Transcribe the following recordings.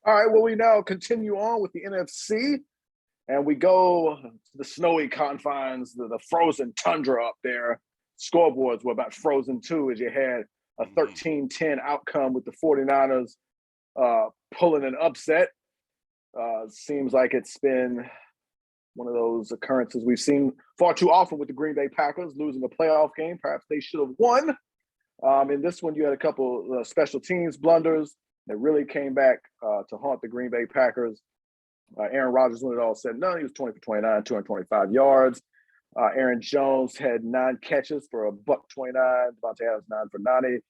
All right, well, we now continue on with the NFC, and we go to the snowy confines, the frozen tundra up there. Scoreboards were about frozen too, as you had a 13-10 outcome with the 49ers pulling an upset. Seems like it's been one of those occurrences we've seen far too often with the Green Bay Packers losing a playoff game. Perhaps they should have won. In this one, you had a couple special teams blunders that really came back to haunt the Green Bay Packers. Aaron Rodgers, when it all said and done, he was 20 for 29, 225 yards. Aaron Jones had 9 catches for $129. Davante Adams 9 for 90.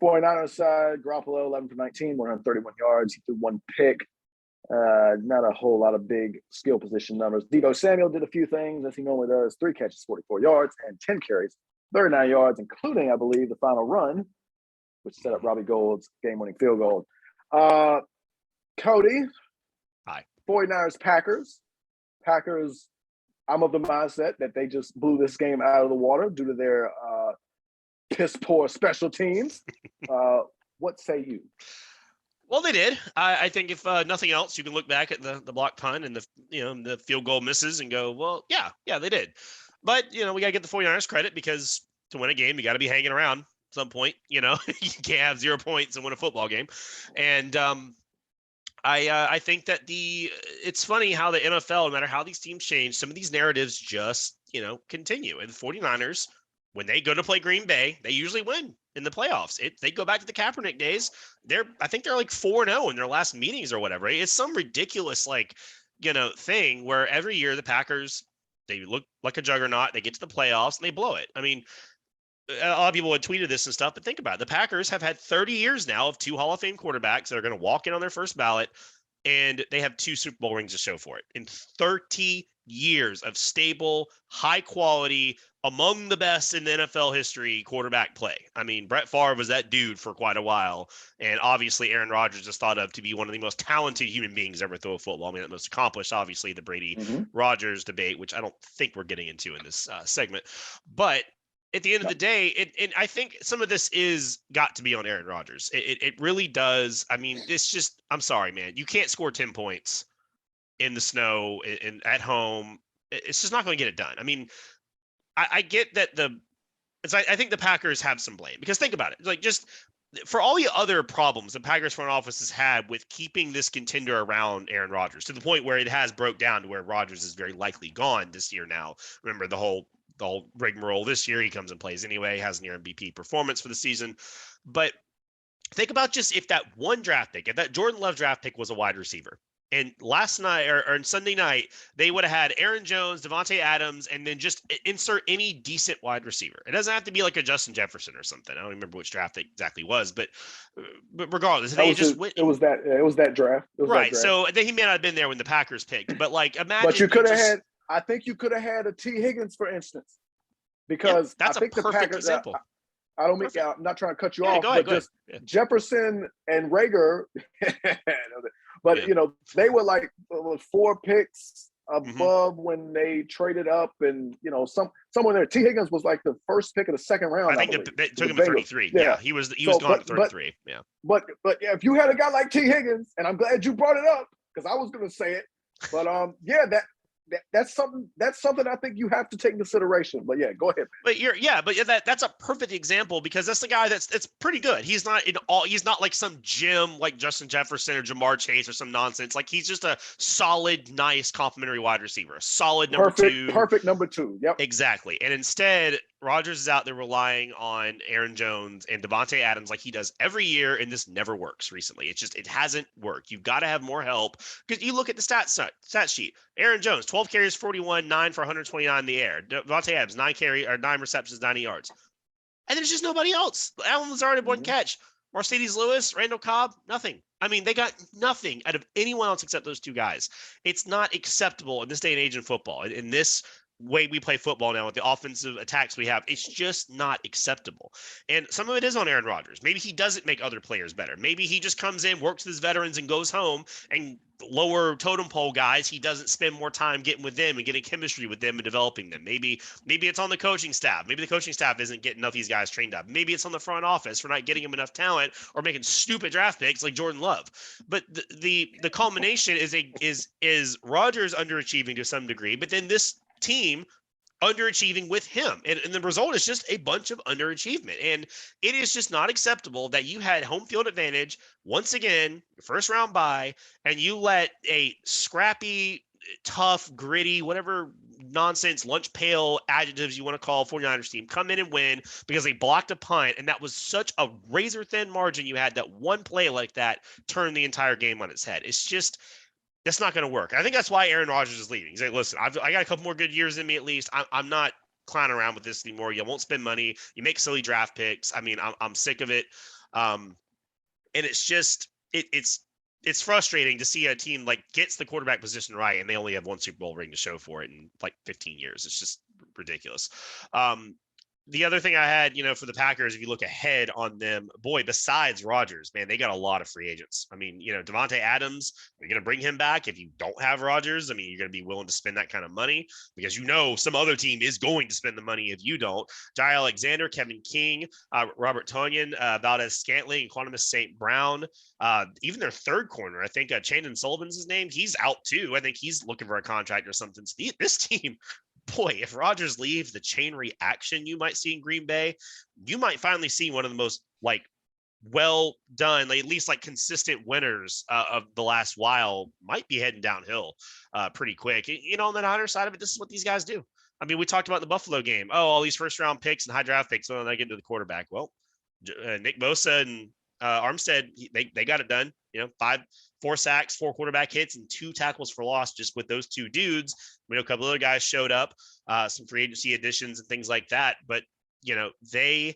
49ers side, Garoppolo 11 for 19, 131 yards. He threw 1 pick. Not a whole lot of big skill position numbers. Deebo Samuel did a few things as he normally does: 3 catches, 44 yards, and 10 carries, 39 yards, including, I believe, the final run, which set up Robbie Gould's game-winning field goal. Cody. Hi. 49ers, Packers. Packers, I'm of the mindset that they just blew this game out of the water due to their piss-poor special teams. What say you? Well, they did. I think if nothing else, you can look back at the block punt and the field goal misses and go, well, yeah, they did. But, we got to get the 49ers credit, because to win a game, you got to be hanging around at some point. You can't have 0 points and win a football game. And I think that it's funny how the NFL, no matter how these teams change, some of these narratives just, continue. And the 49ers, when they go to play Green Bay, they usually win in the playoffs. They go back to the Kaepernick days. I think they're like 4-0 in their last meetings or whatever. It's some ridiculous, thing where every year the Packers, they look like a juggernaut. They get to the playoffs and they blow it. I mean, a lot of people had tweeted this and stuff, but think about it. The Packers have had 30 years now of 2 Hall of Fame quarterbacks that are going to walk in on their first ballot, and they have 2 Super Bowl rings to show for it. In 30 years of stable, high quality, among the best in the NFL history quarterback play. I mean, Brett Favre was that dude for quite a while. And obviously Aaron Rodgers is thought of to be one of the most talented human beings ever throw a football. I mean, the most accomplished, obviously, the Brady-Rodgers debate, which I don't think we're getting into in this segment. But at the end of the day, I think some of this is got to be on Aaron Rodgers. It really does. I mean, it's just, I'm sorry, man. You can't score 10 points in the snow and at home. It's just not going to get it done. I mean, I get that I think the Packers have some blame, because think about it. Like, just for all the other problems the Packers front office has had with keeping this contender around Aaron Rodgers, to the point where it has broke down to where Rodgers is very likely gone this year now. Remember the whole rigmarole this year. He comes and plays anyway, has near MVP performance for the season. But think about just if that one draft pick, if that Jordan Love draft pick was a wide receiver, and last night or on Sunday night, they would have had Aaron Jones, Davante Adams, and then just insert any decent wide receiver. It doesn't have to be like a Justin Jefferson or something. I don't remember which draft it exactly was, but regardless, it was that draft. Right. So then he may not have been there when the Packers picked, but imagine. But you could have had. I think you could have had a T. Higgins, for instance, because that's I think a perfect the Packers. example. I don't mean. I'm not trying to cut you off, go ahead, but Jefferson and Rager. But they were like 4 picks above when they traded up, and someone there. T. Higgins was like the first pick of the second round. I think they took him at 33. Yeah, he was gone at 33. Yeah. But if you had a guy like T. Higgins, and I'm glad you brought it up because I was going to say it, but that's something I think you have to take into consideration. But yeah, go ahead. But that's a perfect example, because that's the guy that's pretty good. He's not like some gem like Justin Jefferson or Jamar Chase or some nonsense. Like, he's just a solid, nice, complimentary wide receiver, a solid number 2. Perfect number 2. Yep. Exactly. And instead, Rodgers is out there relying on Aaron Jones and Davante Adams like he does every year, and this never works recently. It hasn't worked. You've got to have more help, because you look at the stat sheet. Aaron Jones, 12 carries, 41, 9 for 129 in the air. Davante Adams, 9 receptions, 90 yards. And there's just nobody else. Allen Lazard had 1 catch. Mercedes Lewis, Randall Cobb, nothing. I mean, they got nothing out of anyone else except those 2 guys. It's not acceptable in this day and age in football, in this way we play football now with the offensive attacks we have, it's just not acceptable. And some of it is on Aaron Rodgers. Maybe he doesn't make other players better. Maybe he just comes in, works with his veterans, and goes home, and lower totem pole guys, he doesn't spend more time getting with them and getting chemistry with them and developing them. Maybe it's on the coaching staff. Maybe the coaching staff isn't getting enough of these guys trained up. Maybe it's on the front office for not getting them enough talent or making stupid draft picks like Jordan Love. But the culmination is Rodgers underachieving to some degree, but then this team underachieving with him. And the result is just a bunch of underachievement. And it is just not acceptable that you had home field advantage once again, first round bye, and you let a scrappy, tough, gritty, whatever nonsense, lunch pail adjectives you want to call 49ers team come in and win because they blocked a punt. And that was such a razor thin margin you had that one play like that turned the entire game on its head. It's just, that's not going to work. I think that's why Aaron Rodgers is leaving. He's like, listen, I got a couple more good years in me at least. I'm not clowning around with this anymore. You won't spend money. You make silly draft picks. I mean, I'm sick of it. And it's just, it's frustrating to see a team like gets the quarterback position right, and they only have one Super Bowl ring to show for it in like 15 years. It's just ridiculous. The other thing I had, for the Packers, if you look ahead on them, boy, besides Rodgers, man, they got a lot of free agents. I mean, Devontae Adams, you're going to bring him back if you don't have Rodgers. I mean, you're going to be willing to spend that kind of money because some other team is going to spend the money if you don't. Jair Alexander, Kevin King, Robert Tonyan, Valdez Scantling, and Quantimus St. Brown. Even their third corner, I think Chandon Sullivan's his name. He's out too. I think he's looking for a contract or something. So this team, boy, if Rodgers leaves, the chain reaction you might see in Green Bay, you might finally see one of the most well done, at least consistent winners of the last while might be heading downhill pretty quick. On the Niners side of it, this is what these guys do. I mean, we talked about the Buffalo game. Oh, all these first round picks and high draft picks when they get into the quarterback. Well, Nick Bosa and Armstead, they got it done. 4 sacks, 4 quarterback hits, and 2 tackles for loss just with those 2 dudes. A couple other guys showed up, some free agency additions and things like that. But they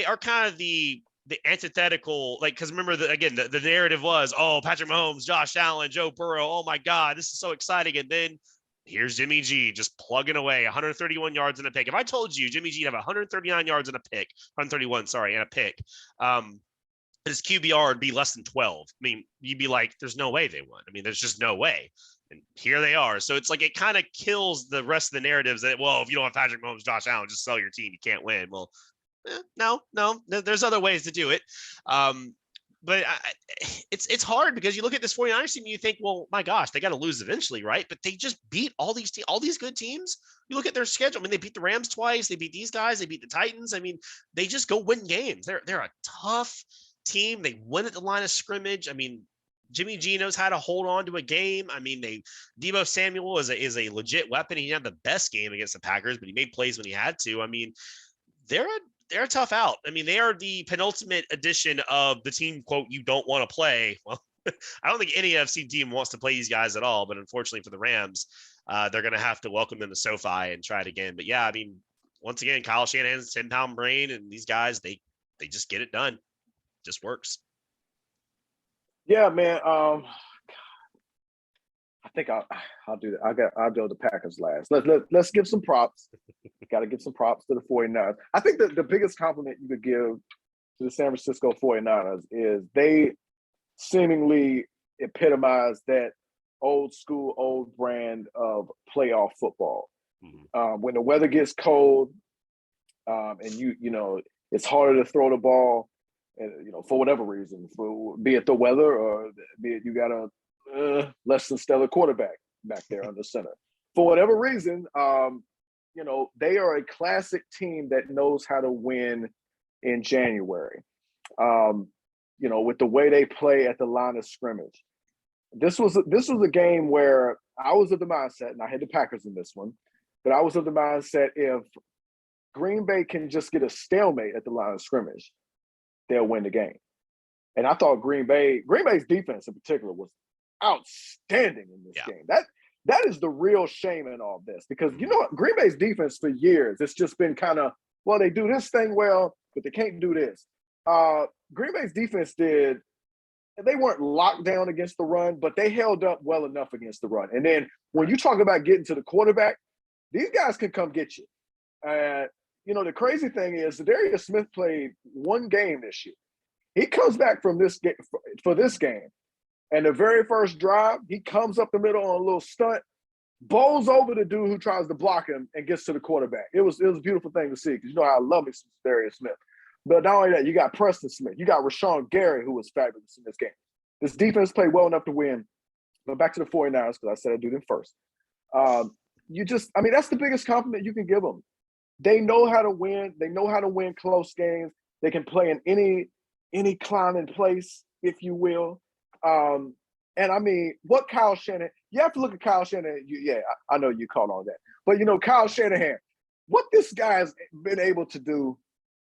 are kind of the antithetical, because remember the narrative was, oh, Patrick Mahomes, Josh Allen, Joe Burrow, oh my God, this is so exciting. And then here's Jimmy G just plugging away 131 yards and a pick. If I told you Jimmy G have 139 yards and a pick, 131, sorry, and a pick, his QBR would be less than 12. I mean, you'd be like, there's no way they won. I mean, there's just no way. And here they are. So it's it kind of kills the rest of the narratives that, well, if you don't have Patrick Mahomes, Josh Allen, just sell your team. You can't win. Well, no, there's other ways to do it. But it's hard because you look at this 49ers team and you think, well, my gosh, they got to lose eventually, right? But they just beat all these good teams. You look at their schedule. I mean, they beat the Rams twice. They beat these guys. They beat the Titans. I mean, they just go win games. They're a tough team. They win at the line of scrimmage. I mean, Jimmy G knows how to hold on to a game. I mean, Deebo Samuel is a legit weapon. He had the best game against the Packers, but he made plays when he had to. I mean, they're a tough out. I mean, they are the penultimate edition of the team, quote, you don't want to play. Well, I don't think any NFC team wants to play these guys at all, but unfortunately for the Rams, they're going to have to welcome them to SoFi and try it again. But yeah, I mean, once again, Kyle Shanahan's 10-pound brain, and these guys, they just get it done. Just works. Yeah, man. I think I'll do that. I'll do the Packers last. Let's give some props. Got to give some props to the 49ers. I think that the biggest compliment you could give to the San Francisco 49ers is they seemingly epitomize that old school, old brand of playoff football. Mm-hmm. When the weather gets cold, and it's harder to throw the ball, and for whatever reason, be it the weather or be it you got a less than stellar quarterback back there under center. For whatever reason, they are a classic team that knows how to win in January. With the way they play at the line of scrimmage. This was a game where I was of the mindset, and I had the Packers in this one, but I was of the mindset if Green Bay can just get a stalemate at the line of scrimmage, they'll win the game. And I thought Green Bay's defense in particular was outstanding in this game. That is the real shame in all this, because Green Bay's defense for years, it's just been kind of, well, they do this thing well, but they can't do this. Green Bay's defense they weren't locked down against the run, but they held up well enough against the run. And then when you talk about getting to the quarterback, these guys can come get you. The crazy thing is, Darius Smith played one game this year. He comes back from this game for this game, and the very first drive, he comes up the middle on a little stunt, bowls over the dude who tries to block him, and gets to the quarterback. It was a beautiful thing to see because you know how I love me some Darius Smith. But not only that, you got Preston Smith, you got Rashawn Gary, who was fabulous in this game. This defense played well enough to win. But back to the 49ers, because I said I'd do them first. That's the biggest compliment you can give them. They know how to win. They know how to win close games. They can play in any climbing place, if you will. What Kyle Shanahan, you have to look at Kyle Shanahan. I know you caught on that. But, Kyle Shanahan, what this guy's been able to do,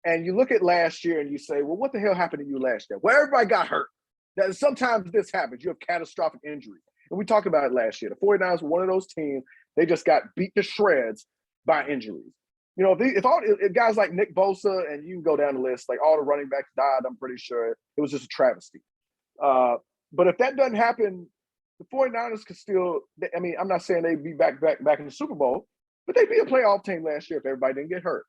and you look at last year and you say, well, what the hell happened to you last year? Well, everybody got hurt. That sometimes this happens. You have catastrophic injuries. And we talked about it last year. The 49ers were one of those teams, they just got beat to shreds by injuries. If guys like Nick Bosa, and you can go down the list, like all the running backs died, I'm pretty sure it was just a travesty. But if that doesn't happen, the 49ers could still, I'm not saying they'd be back in the Super Bowl, but they'd be a playoff team last year if everybody didn't get hurt.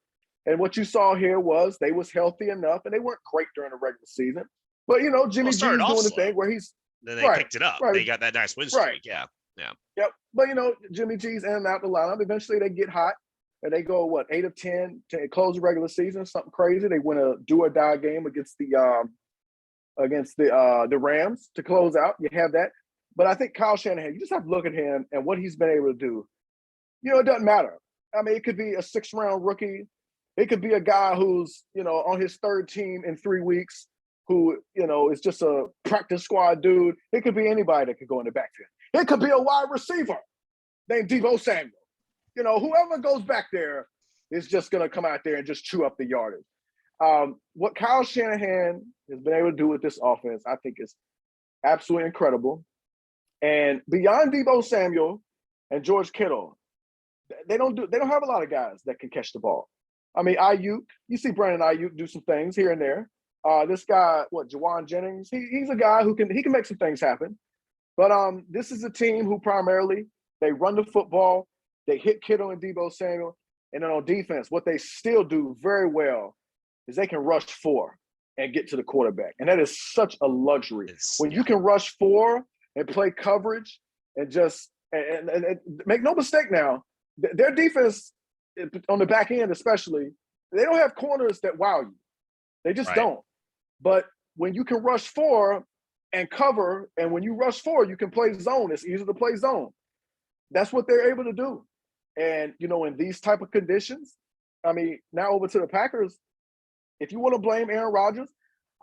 And what you saw here was they was healthy enough, and they weren't great during the regular season. But, Jimmy G's doing the thing where he's – Then they picked it up. Right. They got that nice win streak. Right. Yeah. Yep. But, Jimmy G's in and out the lineup. Eventually they get hot, and they go, 8 of 10 to close the regular season, something crazy. They win a do-or-die game against the Rams to close out. You have that. But I think Kyle Shanahan, you just have to look at him and what he's been able to do. It doesn't matter. It could be a 6th-round rookie. It could be a guy who's, on his 3rd team in 3 weeks, who, is just a practice squad dude. It could be anybody that could go in the backfield. It could be a wide receiver named Deebo Samuel. Whoever goes back there is just going to come out there and just chew up the yardage. What Kyle Shanahan has been able to do with this offense, I think, is absolutely incredible. And beyond Deebo Samuel and George Kittle, they don't have a lot of guys that can catch the ball. Ayuk, you see Brandon Ayuk do some things here and there. This guy, Jawan Jennings, he's a guy who can make some things happen. But this is a team who primarily they run the football, they hit Kittle and Deebo Samuel, and then on defense, what they still do very well is they can rush 4 and get to the quarterback, and that is such a luxury. When you can rush 4 and play coverage and just and make no mistake now, their defense on the back end especially, they don't have corners that wow you. They just don't. But when you can rush 4 and cover, and when you rush 4, you can play zone. It's easy to play zone. That's what they're able to do. And, in these type of conditions, now over to the Packers, if you want to blame Aaron Rodgers,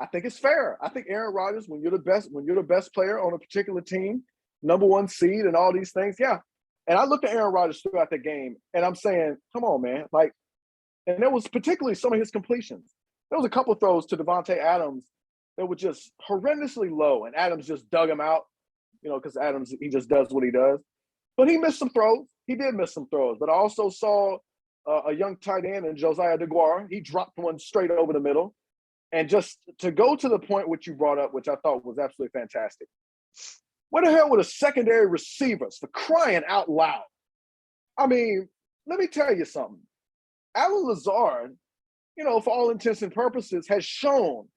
I think it's fair. I think Aaron Rodgers, when you're the best player on a particular team, number 1 seed and all these things, yeah. And I looked at Aaron Rodgers throughout the game, and I'm saying, come on, man. And there was particularly some of his completions. There was a couple of throws to Devontae Adams that were just horrendously low, and Adams just dug him out, because Adams, he just does what he does. But he missed some throws. He did miss some throws. But I also saw a young tight end in Josiah DeGuara. He dropped one straight over the middle. And just to go to the point which you brought up, which I thought was absolutely fantastic. What the hell were the secondary receivers, for crying out loud? Let me tell you something. Allen Lazard, for all intents and purposes, has shown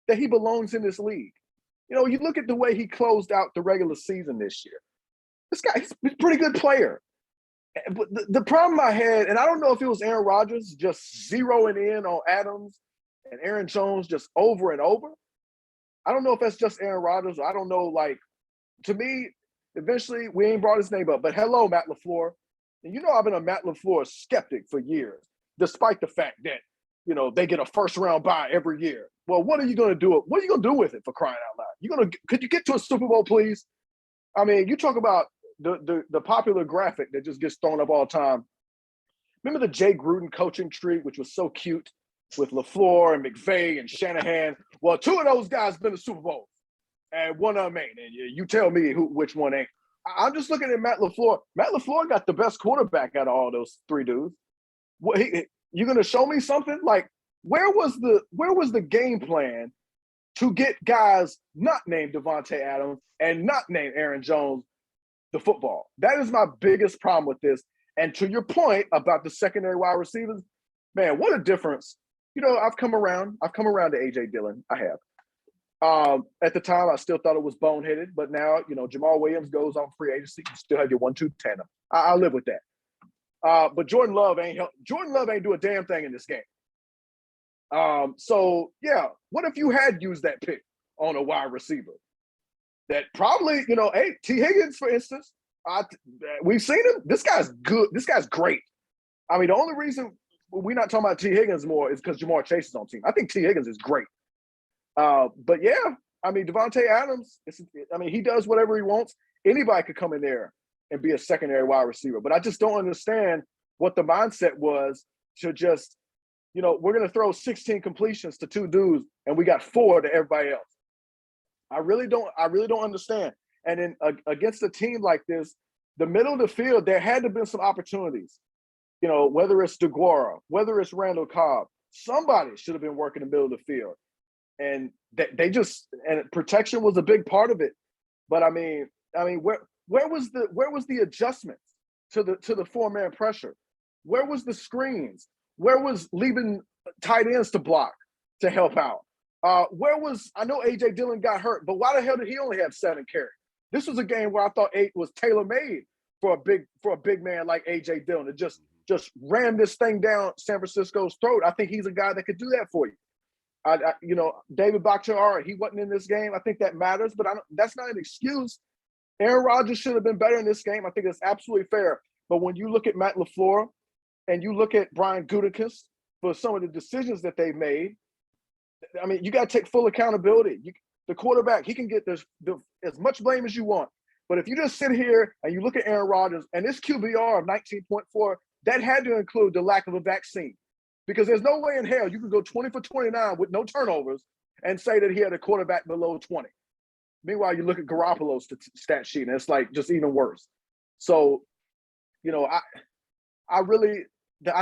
that he belongs in this league. You look at the way he closed out the regular season this year. This guy, he's a pretty good player. But the problem I had, and I don't know if it was Aaron Rodgers just zeroing in on Adams and Aaron Jones just over and over. I don't know if that's just Aaron Rodgers. I don't know, to me, eventually, we ain't brought his name up. But hello, Matt LaFleur. And I've been a Matt LaFleur skeptic for years, despite the fact that, they get a first-round bye every year. Well, what are you going to do? What are you going to do with it, for crying out loud? Could you get to a Super Bowl, please? You talk about the popular graphic that just gets thrown up all the time. Remember the Jay Gruden coaching tree, which was so cute, with LaFleur and McVay and Shanahan? Well, 2 of those guys been to Super Bowl, and one of them ain't. And you tell me which one ain't. I'm just looking at Matt LaFleur. Matt LaFleur got the best quarterback out of all those 3 dudes. You going to show me something? Where was the game plan to get guys not named Devontae Adams and not named Aaron Jones the football? That is my biggest problem with this. And to your point about the secondary wide receivers, man, what a difference. I've come around to A.J. Dillon. I have. At the time, I still thought it was boneheaded, but now, Jamal Williams goes on free agency. You still have your 1-2 tandem. I live with that. But Jordan Love ain't do a damn thing in this game. So yeah, what if you had used that pick on a wide receiver? That probably, hey, T. Higgins, for instance, we've seen him. This guy's good. This guy's great. I mean, the only reason we're not talking about T. Higgins more is because Jamar Chase is on team. I think T. Higgins is great. But yeah, I mean, Devontae Adams, he does whatever he wants. Anybody could come in there and be a secondary wide receiver. But I just don't understand what the mindset was to just, we're going to throw 16 completions to 2 dudes and we got 4 to everybody else. I really don't understand. And then against a team like this, the middle of the field, there had to have been some opportunities. Whether it's DeGuara, whether it's Randall Cobb, somebody should have been working the middle of the field. And they just, and protection was a big part of it. But I mean, where was the adjustments to the 4-man pressure? Where was the screens? Where was leaving tight ends to block to help out? I know A.J. Dillon got hurt, but why the hell did he only have 7 carries? This was a game where I thought 8 was tailor-made for a big man like A.J. Dillon. It just ran this thing down San Francisco's throat. I think he's a guy that could do that for you. David Bakhtiari, he wasn't in this game. I think that matters, but that's not an excuse. Aaron Rodgers should have been better in this game. I think it's absolutely fair. But when you look at Matt LaFleur and you look at Brian Gutekunst for some of the decisions that they've made, I mean, you got to take full accountability. The quarterback, he can get as much blame as you want. But if you just sit here and you look at Aaron Rodgers and this QBR of 19.4, that had to include the lack of a vaccine. Because there's no way in hell you can go 20 for 29 with no turnovers and say that he had a quarterback below 20. Meanwhile, you look at Garoppolo's stat sheet, and it's like just even worse. So, I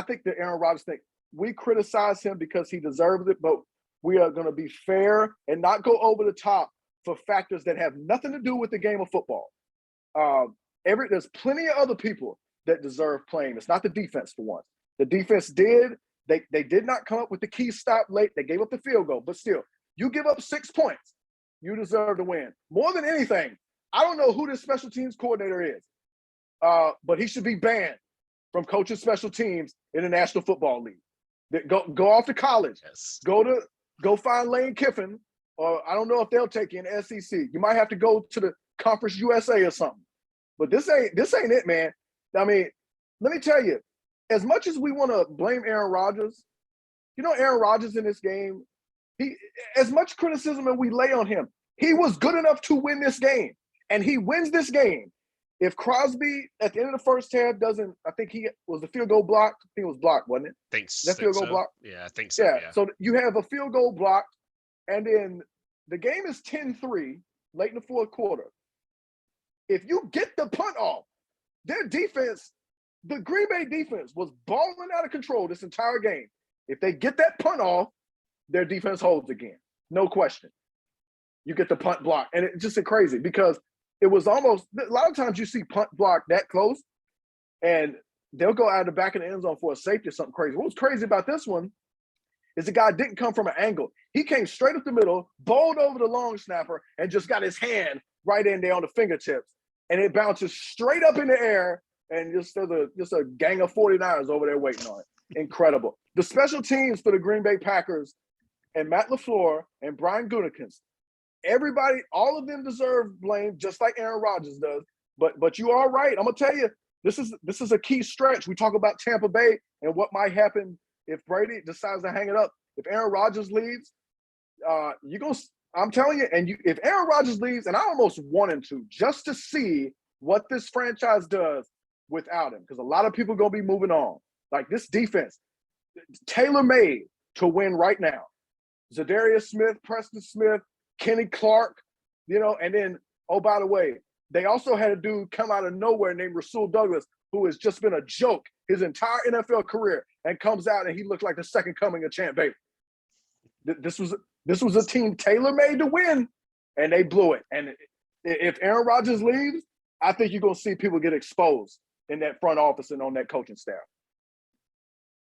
think the Aaron Rodgers thing, we criticize him because he deserves it, but we are going to be fair and not go over the top for factors that have nothing to do with the game of football. There's plenty of other people that deserve playing. It's not the defense for once. The defense did. They did not come up with the key stop late. They gave up the field goal, but still, you give up 6 points, you deserve to win. More than anything, I don't know who this special teams coordinator is, but he should be banned from coaching special teams in the National Football League. Go off to college. Yes. Go find Lane Kiffin, or I don't know if they'll take you in the SEC. You might have to go to the Conference USA or something. But this ain't it, man. I mean, let me tell you, as much as we want to blame Aaron Rodgers, Aaron Rodgers in this game, as much criticism as we lay on him, he was good enough to win this game. And he wins this game. If Crosby at the end of the first half I think he was the field goal blocked. I think it was blocked, wasn't it? That field goal blocked? Yeah, I think so. Yeah. So you have a field goal blocked, and then the game is 10-3 late in the fourth quarter. If you get the punt off, their defense, the Green Bay defense was balling out of control this entire game. If they get that punt off, their defense holds again. No question. You get the punt block. And it's just crazy because it was almost – a lot of times you see punt block that close, and they'll go out of the back of the end zone for a safety or something crazy. What was crazy about this one is the guy didn't come from an angle. He came straight up the middle, bowled over the long snapper, and just got his hand right in there on the fingertips. And it bounces straight up in the air, and just a gang of 49ers over there waiting on it. Incredible. The special teams for the Green Bay Packers and Matt LaFleur and Brian Gutekunst, everybody, all of them deserve blame, just like Aaron Rodgers does. But you are right. I'm gonna tell you, this is a key stretch. We talk about Tampa Bay and what might happen if Brady decides to hang it up. If Aaron Rodgers leaves, I'm telling you, if Aaron Rodgers leaves, and I almost want him to, just to see what this franchise does without him, because a lot of people are gonna be moving on. Like this defense, tailor-made to win right now. Zadarius Smith, Preston Smith, Kenny Clark, and then, oh, by the way, they also had a dude come out of nowhere named Rasul Douglas, who has just been a joke his entire NFL career, and comes out and he looked like the second coming of Champ Bailey. This was a team tailor-made to win, and they blew it. And if Aaron Rodgers leaves, I think you're going to see people get exposed in that front office and on that coaching staff.